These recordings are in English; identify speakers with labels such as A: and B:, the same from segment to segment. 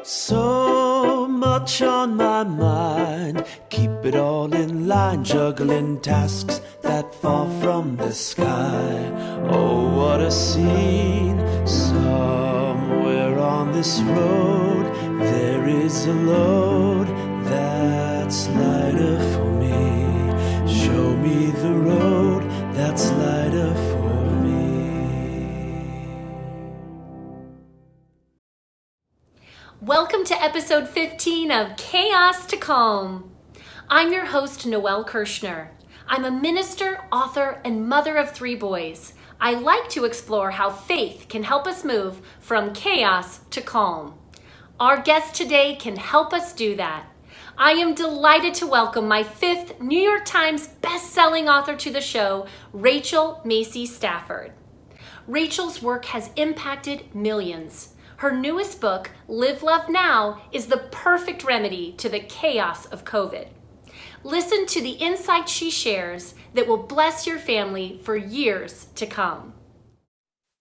A: So much on my mind, keep it all in line, juggling tasks that fall from the sky. Oh, what a scene, somewhere on this road, there is a load that's lighter for me. Show me the road that's lighter for me.
B: Welcome to episode 15 of Chaos to Calm. I'm your host, Noelle Kirshner. I'm a minister, author, and mother of 3 boys. I like to explore how faith can help us move from chaos to calm. Our guest today can help us do that. I am delighted to welcome my 5th New York Times bestselling author to the show, Rachel Macy Stafford. Rachel's work has impacted millions. Her newest book, Live, Love, Now, is the perfect remedy to the chaos of COVID. Listen to the insights she shares that will bless your family for years to come.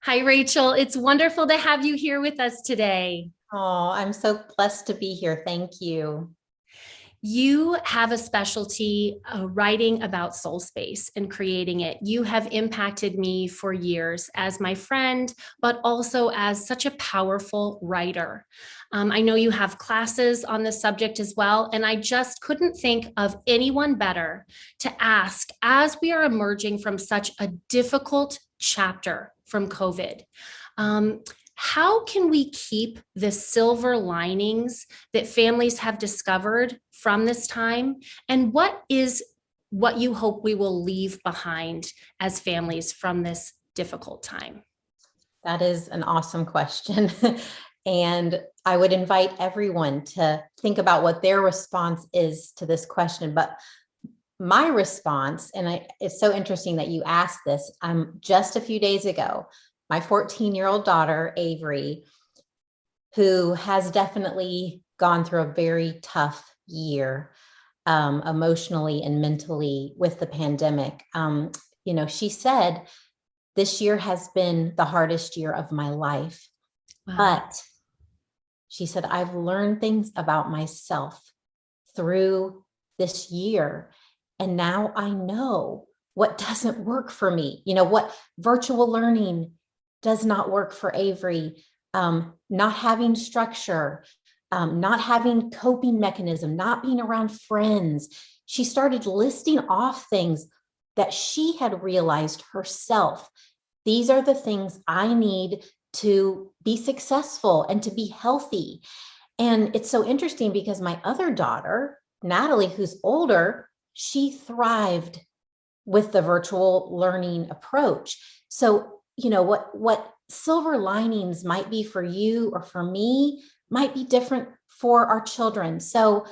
B: Hi, Rachel. It's wonderful to have you here with us today.
C: Oh, I'm so blessed to be here. Thank you.
B: You have a specialty writing about soul space and creating it. You have impacted me for years as my friend, but also as such a powerful writer. I know you have classes on the subject as well, and I just couldn't think of anyone better to ask as we are emerging from such a difficult chapter from COVID. How can we keep the silver linings that families have discovered from this time? And what you hope we will leave behind as families from this difficult time?
C: That is an awesome question. And I would invite everyone to think about what their response is to this question. But my response, and it's so interesting that you asked this, just a few days ago, my 14-year-old daughter, Avery, who has definitely gone through a very tough year, emotionally and mentally with the pandemic. She said, this year has been the hardest year of my life.
B: Wow.
C: But she said, I've learned things about myself through this year. And now I know what doesn't work for me. What virtual learning does not work for Avery, not having structure, not having coping mechanism, not being around friends. She started listing off things that she had realized herself. These are the things I need to be successful and to be healthy. And it's so interesting because my other daughter, Natalie, who's older, she thrived with the virtual learning approach. So what silver linings might be for you or for me might be different for our children. So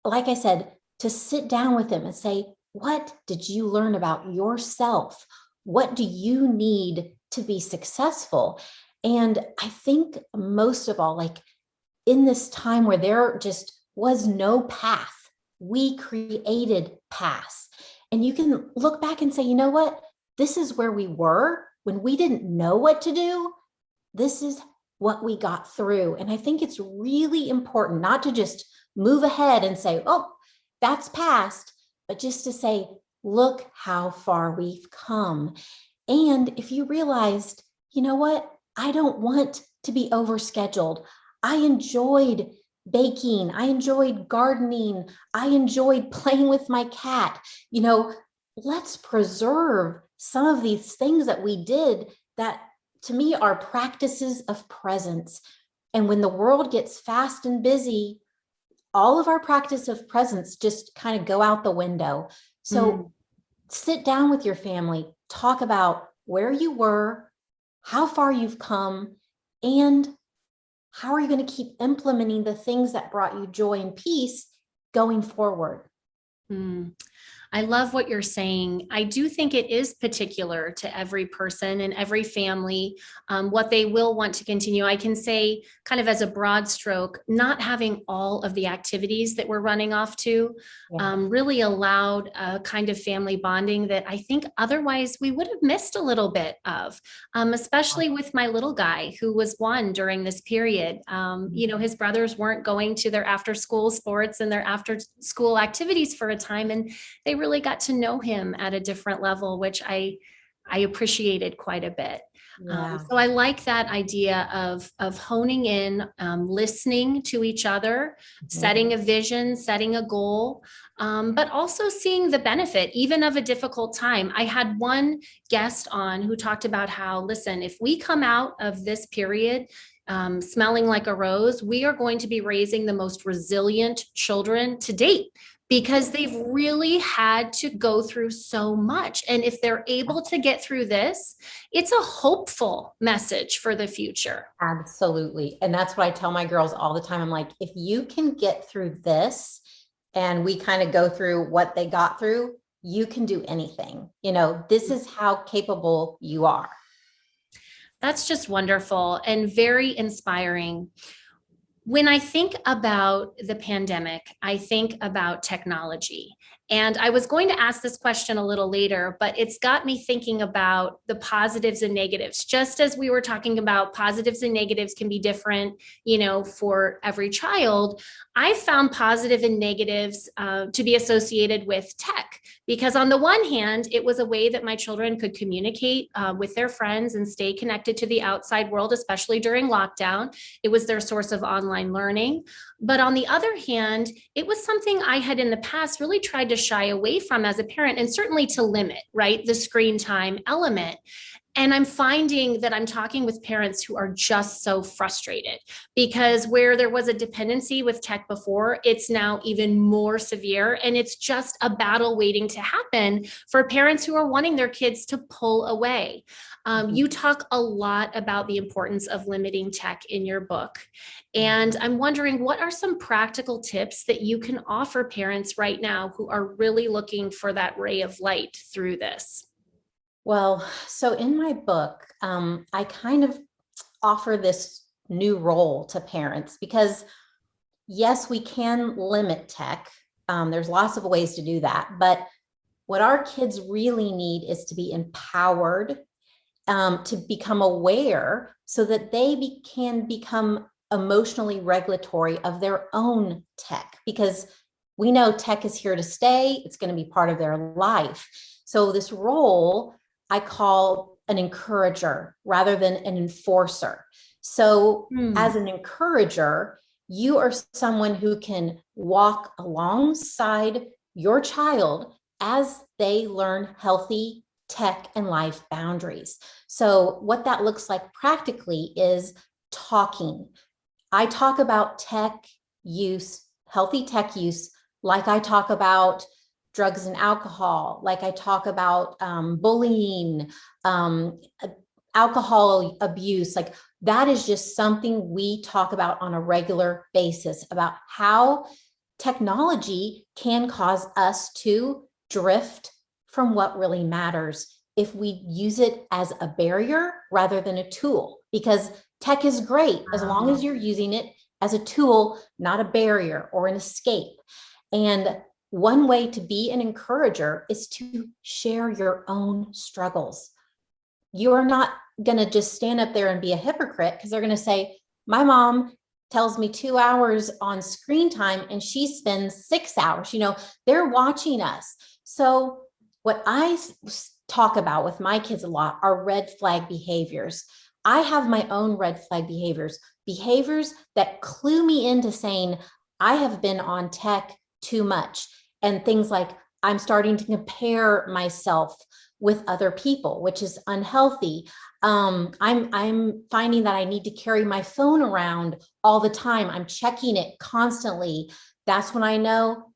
C: like I said, to sit down with them and say, what did you learn about yourself? What do you need to be successful? And I think most of all, like in this time where there just was no path, we created paths. And you can look back and say, you know what? This is where we were when we didn't know what to do. This is what we got through. And I think it's really important not to just move ahead and say, oh, that's past, but just to say, look how far we've come. And if you realized, you know what? I don't want to be overscheduled. I enjoyed baking. I enjoyed gardening. I enjoyed playing with my cat. Let's preserve some of these things that we did that to me are practices of presence. And when the world gets fast and busy, all of our practice of presence just kind of go out the window. So sit down with your family, talk about where you were, how far you've come, and how are you going to keep implementing the things that brought you joy and peace going forward?
B: I love what you're saying. I do think it is particular to every person and every family, what they will want to continue. I can say, kind of as a broad stroke, not having all of the activities that we're running off to
C: Yeah.
B: really allowed a kind of family bonding that I think otherwise we would have missed a little bit of, especially with my little guy who was one during this period. His brothers weren't going to their after school sports and their after school activities for a time. And they really got to know him at a different level, which I appreciated quite a bit.
C: Yeah.
B: So I like that idea of honing in, listening to each other,
C: Mhm.
B: setting a vision, setting a goal, but also seeing the benefit, even of a difficult time. I had one guest on who talked about how, listen, if we come out of this period smelling like a rose, we are going to be raising the most resilient children to date because they've really had to go through so much. And if they're able to get through this, it's a hopeful message for the future.
C: Absolutely. And that's what I tell my girls all the time. I'm like, if you can get through this and we kind of go through what they got through, you can do anything. This is how capable you are.
B: That's just wonderful and very inspiring. When I think about the pandemic, I think about technology. And I was going to ask this question a little later, but it's got me thinking about the positives and negatives. Just as we were talking about positives and negatives can be different, for every child, I found positive and negatives to be associated with tech. Because on the one hand, it was a way that my children could communicate with their friends and stay connected to the outside world, especially during lockdown. It was their source of online learning. But on the other hand, it was something I had in the past really tried to shy away from as a parent, and certainly to limit, right, the screen time element. And I'm finding that I'm talking with parents who are just so frustrated because where there was a dependency with tech before, it's now even more severe. And it's just a battle waiting to happen for parents who are wanting their kids to pull away. You talk a lot about the importance of limiting tech in your book. And I'm wondering, what are some practical tips that you can offer parents right now who are really looking for that ray of light through this?
C: Well, so in my book, I kind of offer this new role to parents because, yes, we can limit tech. There's lots of ways to do that. But what our kids really need is to be empowered, to become aware so that they can become emotionally regulatory of their own tech, because we know tech is here to stay. It's going to be part of their life. So this role I call an encourager rather than an enforcer. So as an encourager, you are someone who can walk alongside your child as they learn healthy tech and life boundaries. So what that looks like practically is talking. I talk about tech use, healthy tech use, like I talk about drugs and alcohol, like I talk about bullying, alcohol abuse. Like that is just something we talk about on a regular basis, about how technology can cause us to drift from what really matters if we use it as a barrier rather than a tool. Because tech is great as long as you're using it as a tool, not a barrier or an escape. And one way to be an encourager is to share your own struggles. You're not going to just stand up there and be a hypocrite, because they're going to say, my mom tells me 2 hours on screen time and she spends 6 hours. They're watching us. So what I talk about with my kids a lot are red flag behaviors. I have my own red flag behaviors that clue me into saying I have been on tech too much, and things like I'm starting to compare myself with other people, which is unhealthy. I'm finding that I need to carry my phone around all the time. I'm checking it constantly. That's when I know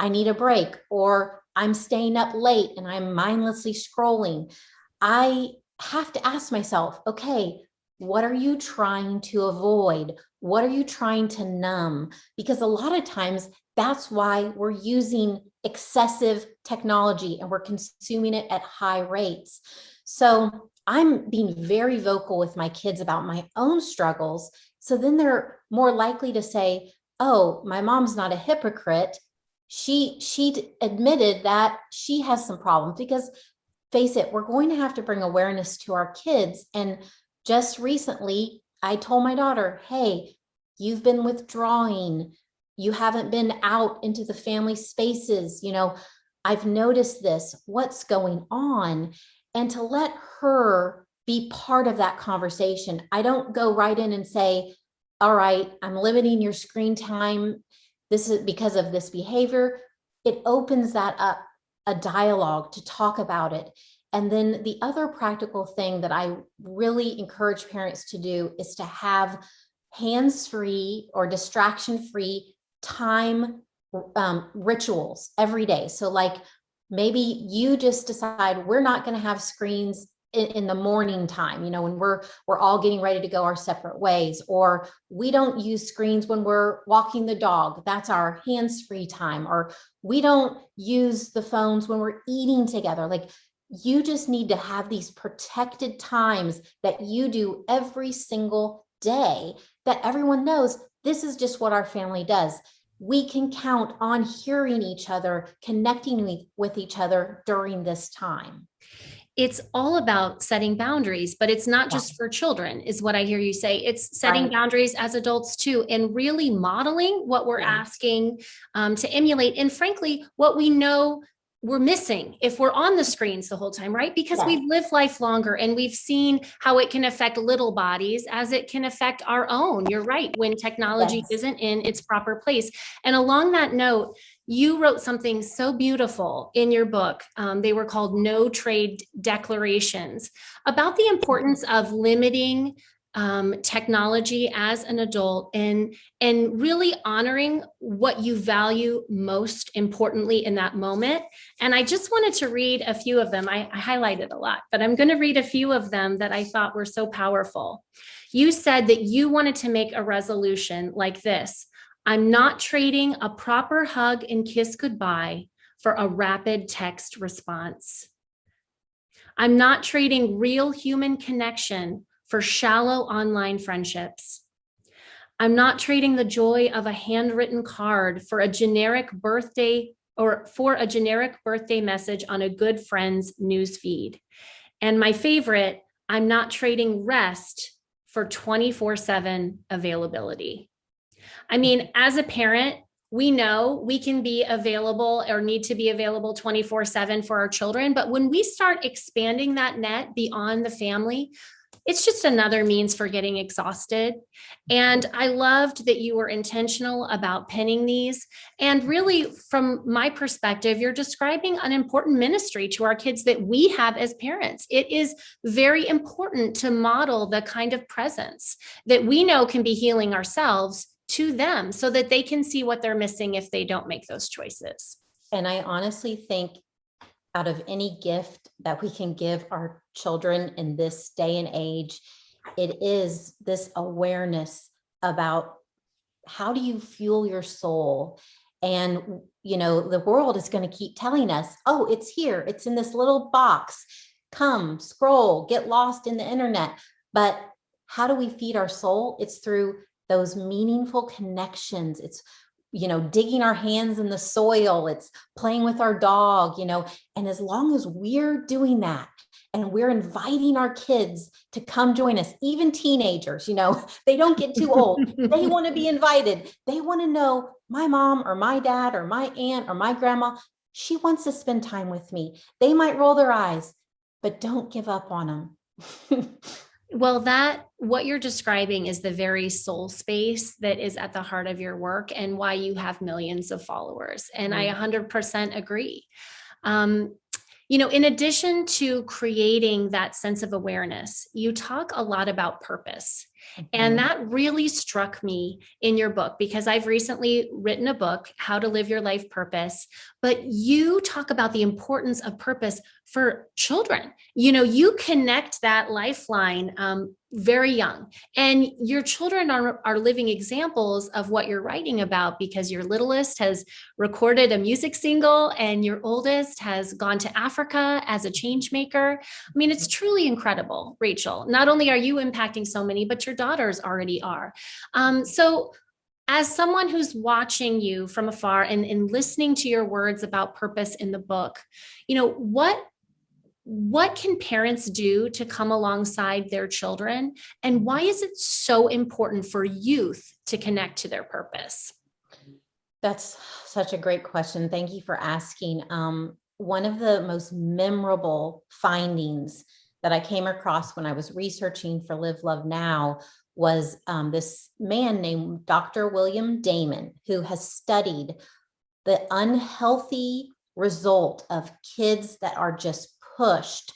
C: I need a break, or I'm staying up late and I'm mindlessly scrolling. I have to ask myself, okay, what are you trying to avoid? What are you trying to numb? Because a lot of times that's why we're using excessive technology and we're consuming it at high rates. So I'm being very vocal with my kids about my own struggles. So then they're more likely to say, oh, my mom's not a hypocrite. She admitted that she has some problems, because face it, we're going to have to bring awareness to our kids. And just recently, I told my daughter, hey, you've been withdrawing. You haven't been out into the family spaces. I've noticed this. What's going on? And to let her be part of that conversation. I don't go right in and say, all right, I'm limiting your screen time. This is because of this behavior. It opens that up, a dialogue to talk about it. And then the other practical thing that I really encourage parents to do is to have hands-free or distraction-free time rituals every day. So like maybe you just decide we're not going to have screens in the morning time, when we're all getting ready to go our separate ways, or we don't use screens when we're walking the dog. That's our hands-free time. Or we don't use the phones when we're eating together. Like, you just need to have these protected times that you do every single day, that everyone knows this is just what our family does. We can count on hearing each other, connecting with each other during this time.
B: It's all about setting boundaries, but it's not just for children, is what I hear you say. It's setting boundaries as adults too, and really modeling what we're asking to emulate. And frankly, what we know we're missing if we're on the screens the whole time, right? Because we've lived life longer and we've seen how it can affect little bodies as it can affect our own. You're right, when technology isn't in its proper place. And along that note, you wrote something so beautiful in your book. They were called No Trade Declarations, about the importance of limiting technology as an adult, and really honoring what you value most importantly in that moment. And I just wanted to read a few of them. I highlighted a lot, but I'm going to read a few of them that I thought were so powerful. You said that you wanted to make a resolution like this: I'm not trading a proper hug and kiss goodbye for a rapid text response. I'm not trading real human connection for shallow online friendships. I'm not trading the joy of a handwritten card for a generic birthday message on a good friend's newsfeed. And my favorite, I'm not trading rest for 24/7 availability. I mean, as a parent, we know we can be available or need to be available 24/7 for our children. But when we start expanding that net beyond the family, it's just another means for getting exhausted. And I loved that you were intentional about pinning these. And really, from my perspective, you're describing an important ministry to our kids that we have as parents. It is very important to model the kind of presence that we know can be healing ourselves to them, so that they can see what they're missing if they don't make those choices.
C: And I honestly think, out of any gift that we can give our children in this day and age, it is this awareness about how do you fuel your soul. And, the world is going to keep telling us, oh, it's here. It's in this little box. Come, scroll, get lost in the internet. But how do we feed our soul? It's through those meaningful connections. It's, digging our hands in the soil. It's playing with our dog, and as long as we're doing that and we're inviting our kids to come join us, even teenagers, they don't get too old. They want to be invited. They want to know my mom or my dad or my aunt or my grandma, she wants to spend time with me. They might roll their eyes, but don't give up on them.
B: Well, what you're describing is the very soul space that is at the heart of your work and why you have millions of followers. And I 100% agree. In addition to creating that sense of awareness, you talk a lot about purpose. And that really struck me in your book, because I've recently written a book, How to Live Your Life Purpose, but you talk about the importance of purpose for children. You connect that lifeline, very young. And your children are living examples of what you're writing about, because your littlest has recorded a music single and your oldest has gone to Africa as a change maker. I mean, it's truly incredible, Rachel. Not only are you impacting so many, but your daughters already are. So as someone who's watching you from afar and listening to your words about purpose in the book, what can parents do to come alongside their children? And why is it so important for youth to connect to their purpose?
C: That's such a great question. Thank you for asking. One of the most memorable findings that I came across when I was researching for Live, Love Now was this man named Dr. William Damon, who has studied the unhealthy result of kids that are just pushed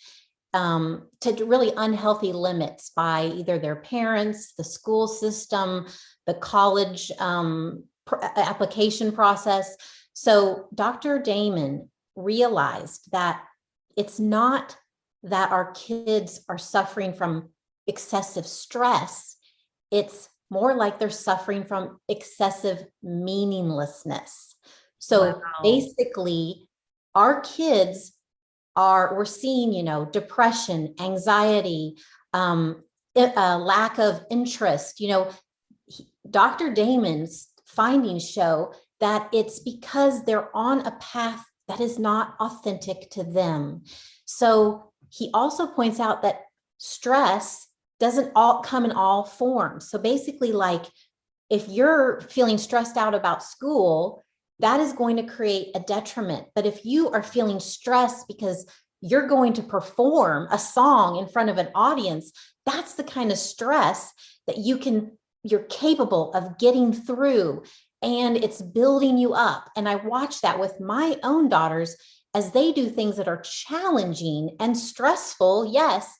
C: to really unhealthy limits by either their parents, the school system, the college application process. So Dr. Damon realized that it's not that our kids are suffering from excessive stress. It's more like they're suffering from excessive meaninglessness. So
B: Wow.
C: basically, our kids we're seeing, depression, anxiety, a lack of interest. Dr. Damon's findings show that it's because they're on a path that is not authentic to them. So he also points out that stress doesn't all come in all forms. So basically, like, if you're feeling stressed out about school, that is going to create a detriment. But if you are feeling stressed because you're going to perform a song in front of an audience, that's the kind of stress that you're capable of getting through, and it's building you up. And I watch that with my own daughters as they do things that are challenging and stressful, yes,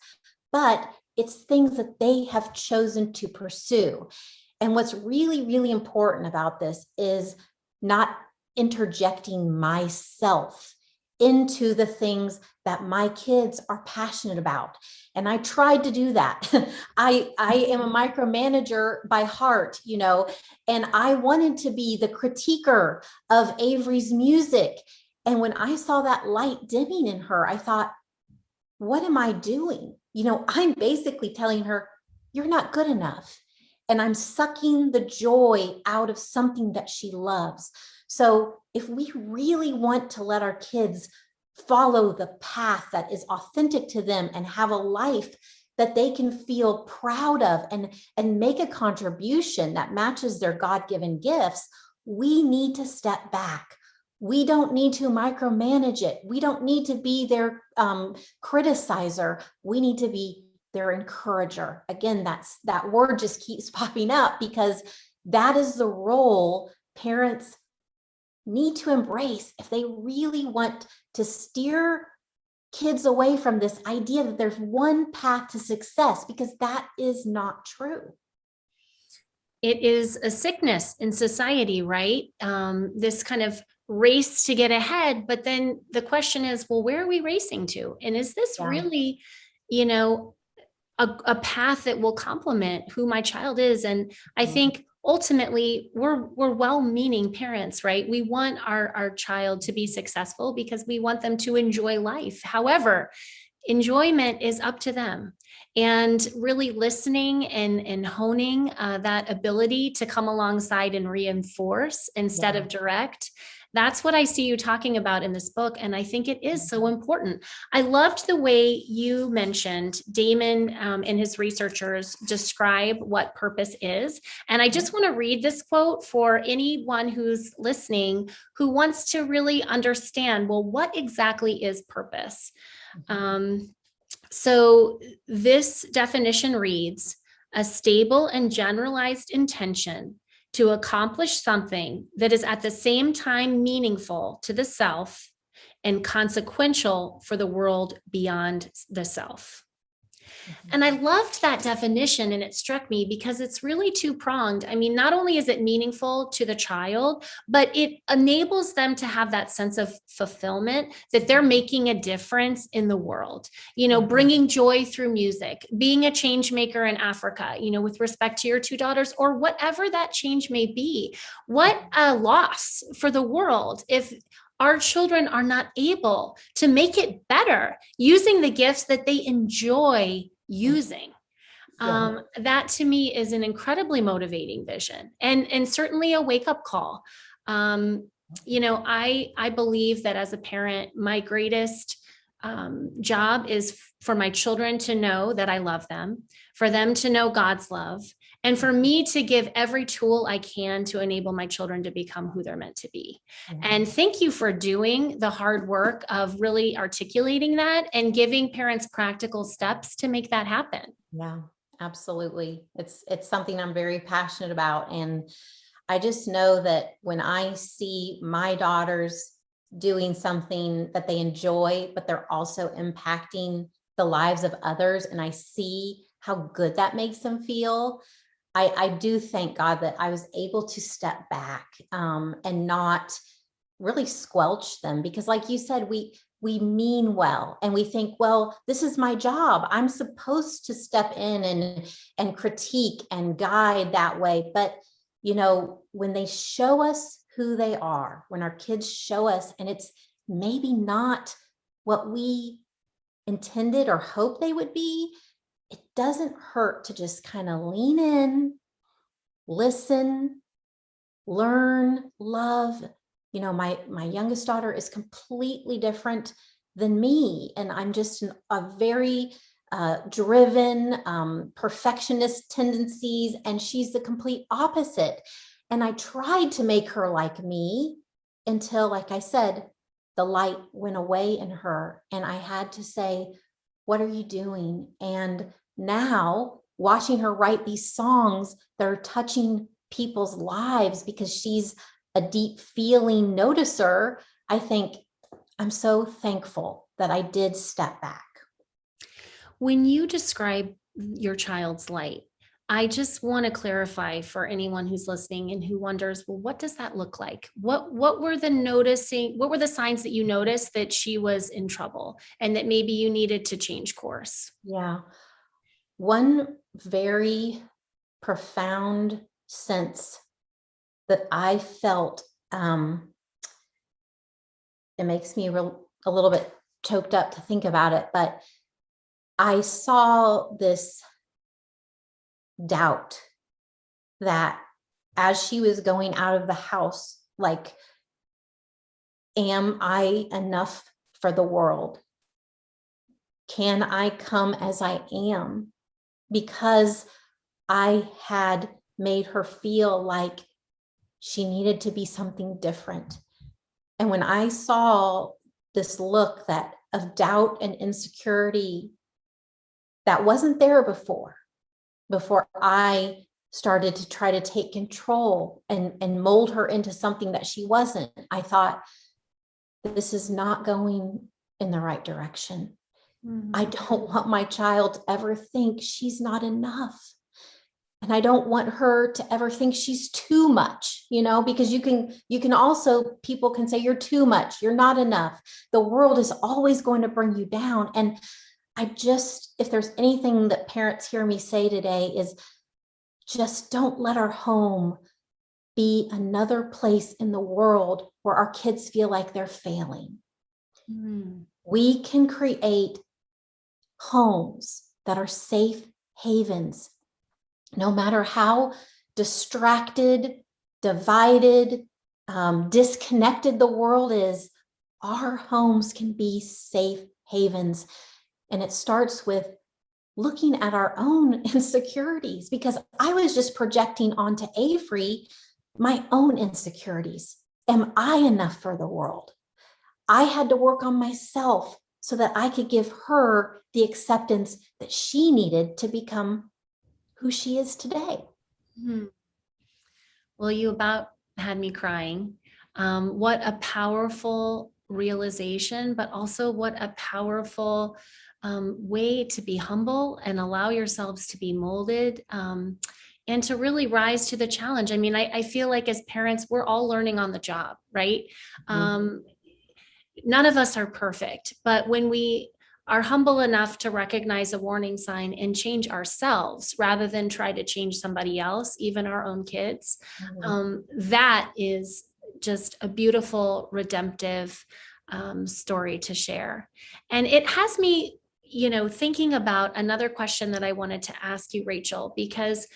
C: but it's things that they have chosen to pursue. And what's really, really important about this is not interjecting myself into the things that my kids are passionate about. And I tried to do that. I am a micromanager by heart, and I wanted to be the critiquer of Avery's music. And when I saw that light dimming in her, I thought, what am I doing? I'm basically telling her, you're not good enough. And I'm sucking the joy out of something that she loves. So if we really want to let our kids follow the path that is authentic to them and have a life that they can feel proud of and make a contribution that matches their God-given gifts, we need to step back. We don't need to micromanage it. We don't need to be their criticizer. We need to be their encourager. Again, that word just keeps popping up because that is the role parents need to embrace if they really want to steer kids away from this idea that there's one path to success, because that is not true.
B: It is a sickness in society, right? This kind of race to get ahead. But then the question is, well, where are we racing to? And is this really, a path that will complement who my child is? And I think ultimately we're well-meaning parents, right? We want our child to be successful because we want them to enjoy life. However, enjoyment is up to them. And really listening and honing that ability to come alongside and reinforce instead of direct. That's what I see you talking about in this book. And I think it is so important. I loved the way you mentioned Damon and his researchers describe what purpose is. And I just want to read this quote for anyone who's listening who wants to really understand, well, what exactly is purpose? So this definition reads, a stable and generalized intention to accomplish something that is at the same time meaningful to the self and consequential for the world beyond the self. And I loved that definition, and it struck me because it's really two-pronged. I mean, not only is it meaningful to the child, but it enables them to have that sense of fulfillment that they're making a difference in the world, bringing joy through music, being a change maker in Africa, with respect to your two daughters, or whatever that change may be. What a loss for the world if our children are not able to make it better using the gifts that they enjoy using. That to me is an incredibly motivating vision, and certainly a wake-up call. I believe that as a parent, my greatest job is for my children to know that I love them, for them to know God's love, and for me to give every tool I can to enable my children to become who they're meant to be. And thank you for doing the hard work of really articulating that and giving parents practical steps to make that happen.
C: Yeah, absolutely. It's something I'm very passionate about. And I just know that when I see my daughters doing something that they enjoy, but they're also impacting the lives of others, and I see how good that makes them feel, I do thank God that I was able to step back and not really squelch them, because like you said, we mean well, and we think, well, this is my job. I'm supposed to step in and critique and guide that way. But when they show us who they are, when our kids show us, and it's maybe not what we intended or hoped they would be, it doesn't hurt to just kind of lean in, listen, learn, love. My youngest daughter is completely different than me, and I'm just a very driven, perfectionist tendencies, and she's the complete opposite. And I tried to make her like me until, like I said, the light went away in her, and I had to say, what are you doing? And now watching her write these songs that are touching people's lives because she's a deep feeling noticer, I think I'm so thankful that I did step back.
B: When you describe your child's light, I just want to clarify for anyone who's listening and who wonders, well, what does that look like? What were the signs that you noticed that she was in trouble and that maybe you needed to change course?
C: Yeah. One very profound sense that I felt, it makes me a little bit choked up to think about it, but I saw this doubt that as she was going out of the house, like, am I enough for the world? Can I come as I am? Because I had made her feel like she needed to be something different. And when I saw this look of doubt and insecurity that wasn't there before I started to try to take control and mold her into something that she wasn't, I thought, this is not going in the right direction. Mm-hmm. I don't want my child to ever think she's not enough. And I don't want her to ever think she's too much, because you can also, people can say you're too much, you're not enough. The world is always going to bring you down. And if there's anything that parents hear me say today, is just don't let our home be another place in the world where our kids feel like they're failing. Mm. We can create homes that are safe havens, no matter how distracted, divided, disconnected the world is. Our homes can be safe havens. And it starts with looking at our own insecurities, because I was just projecting onto Avery my own insecurities. Am I enough for the world? I had to work on myself so that I could give her the acceptance that she needed to become who she is today.
B: Hmm. Well, you about had me crying. What a powerful realization, but also what a powerful way to be humble and allow yourselves to be molded, and to really rise to the challenge. I mean, I feel like as parents, we're all learning on the job, right? None of us are perfect, but when we are humble enough to recognize a warning sign and change ourselves rather than try to change somebody else, even our own kids, that is just a beautiful, redemptive story to share. And it has me, thinking about another question that I wanted to ask you, Rachel, because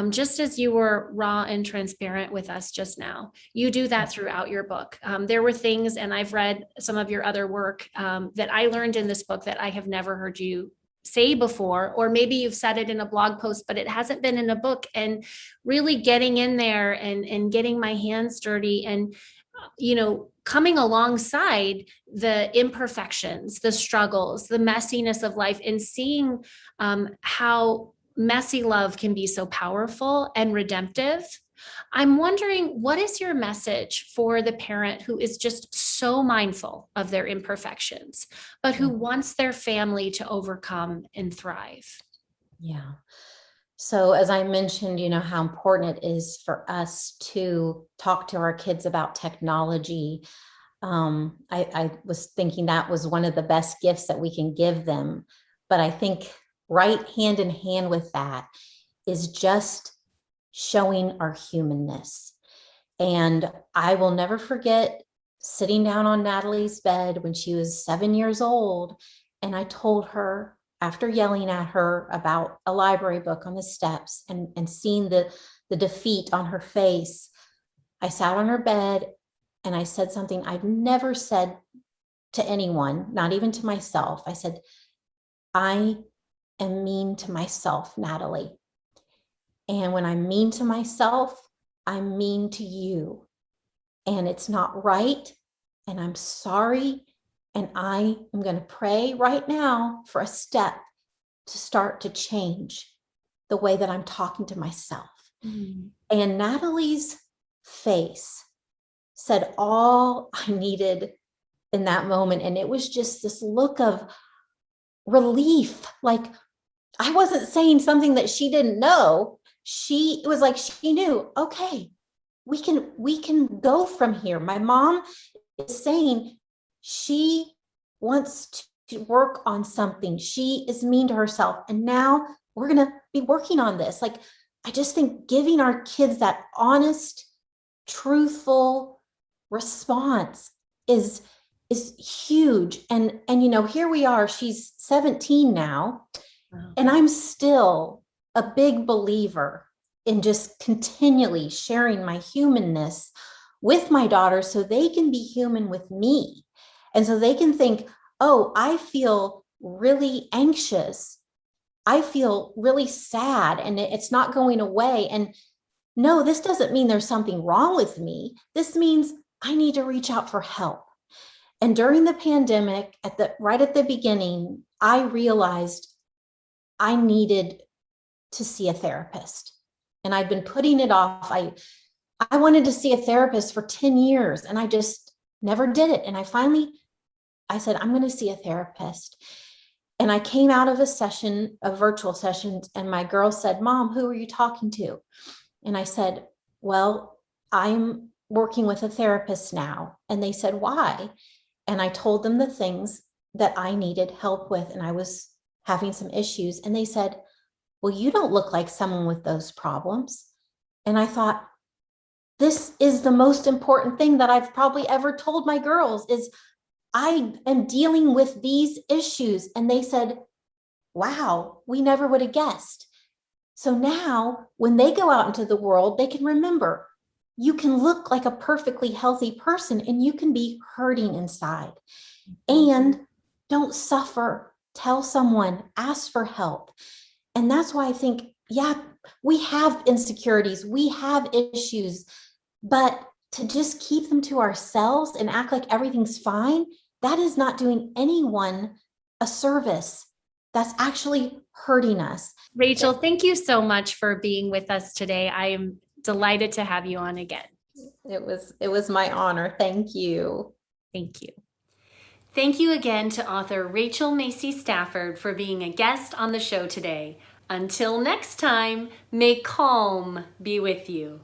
B: just as you were raw and transparent with us just now, you do that throughout your book. There were things, and I've read some of your other work that I learned in this book that I have never heard you say before, or maybe you've said it in a blog post, but it hasn't been in a book. And really getting in there and getting my hands dirty and coming alongside the imperfections, the struggles, the messiness of life, and seeing how messy love can be so powerful and redemptive. I'm wondering, what is your message for the parent who is just so mindful of their imperfections, but who wants their family to overcome and thrive?
C: Yeah. So as I mentioned, how important it is for us to talk to our kids about technology. I was thinking that was one of the best gifts that we can give them. But I think right hand in hand with that is just showing our humanness. And I will never forget sitting down on Natalie's bed when she was 7 years old. And I told her, after yelling at her about a library book on the steps and seeing the defeat on her face, I sat on her bed and I said something I've never said to anyone, not even to myself. I said, I am mean to myself, Natalie. And when I'm mean to myself, I'm mean to you. And it's not right. And I'm sorry. And I am going to pray right now for a step to start to change the way that I'm talking to myself. Mm-hmm. And Natalie's face said all I needed in that moment. And it was just this look of relief. Like I wasn't saying something that she didn't know. It was like she knew, okay, we can go from here. My mom is saying she wants to work on something. She is mean to herself. And now we're going to be working on this. Like, I just think giving our kids that honest, truthful response is huge. And here we are, she's 17 now. Wow. And I'm still a big believer in just continually sharing my humanness with my daughters so they can be human with me. And so they can think, oh, I feel really anxious. I feel really sad and it's not going away. And no, this doesn't mean there's something wrong with me. This means I need to reach out for help. And during the pandemic, right at the beginning, I realized I needed to see a therapist. And I'd been putting it off. I wanted to see a therapist for 10 years and I just never did it. And I said, I'm going to see a therapist. And I came out of a virtual session, and my girl said, Mom, who are you talking to? And I said, well, I'm working with a therapist now. And they said, why? And I told them the things that I needed help with, and I was having some issues. And they said, well, you don't look like someone with those problems. And I thought, this is the most important thing that I've probably ever told my girls is I am dealing with these issues. And they said, wow, we never would have guessed. So now when they go out into the world, they can remember you can look like a perfectly healthy person and you can be hurting inside. And don't suffer. Tell someone, ask for help. And that's why I think, yeah, we have insecurities, we have issues, but to just keep them to ourselves and act like everything's fine, that is not doing anyone a service. That's actually hurting us.
B: Rachel, thank you so much for being with us today. I am delighted to have you on again.
C: It was my honor. Thank you.
B: Thank you. Thank you again to author Rachel Macy Stafford for being a guest on the show today. Until next time, may calm be with you.